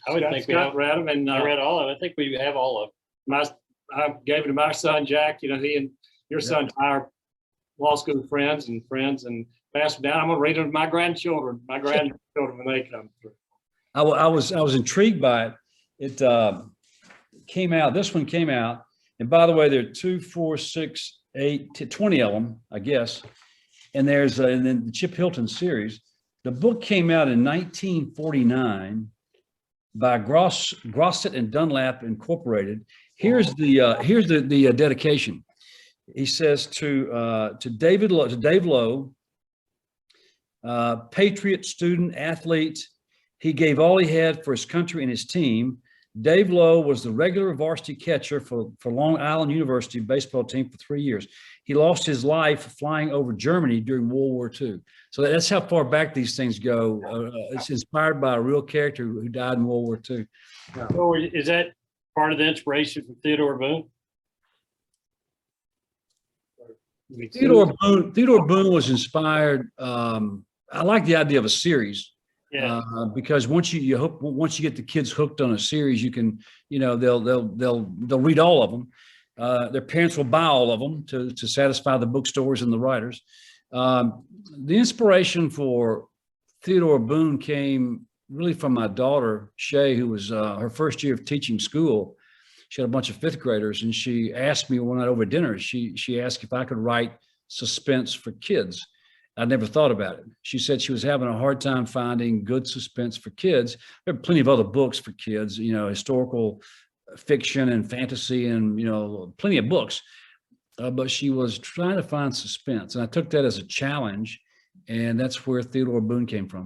I would think Scott read them, and I read all of it. I think we have all of them. I gave it to my son, Jack. You know, he and your son are law school friends and passed them down. I'm going to read them to my grandchildren when they come through. I was intrigued by it. It came out. This one came out, and by the way, there are 2, 4, 6, 8, 20 of them, I guess. And there's and then the Chip Hilton series. The book came out in 1949 by Grosset and Dunlap Incorporated. Here's the dedication. He says to Dave Lowe, patriot, student, athlete. He gave all he had for his country and his team. Dave Lowe was the regular varsity catcher for Long Island University baseball team for 3 years. He lost his life flying over Germany during World War II. So that's how far back these things go. It's inspired by a real character who died in World War II. So is that part of the inspiration for Theodore Boone? Theodore Boone was inspired. I like the idea of a series. Yeah. Because once you get the kids hooked on a series, you can, they'll read all of them. Their parents will buy all of them to satisfy the bookstores and the writers. The inspiration for Theodore Boone came really from my daughter, Shay, who was her first year of teaching school. She had a bunch of fifth graders, and she asked me one night over dinner, she asked if I could write suspense for kids. I never thought about it. She said she was having a hard time finding good suspense for kids. There are plenty of other books for kids, historical fiction and fantasy and, plenty of books. But she was trying to find suspense. And I took that as a challenge. And that's where Theodore Boone came from.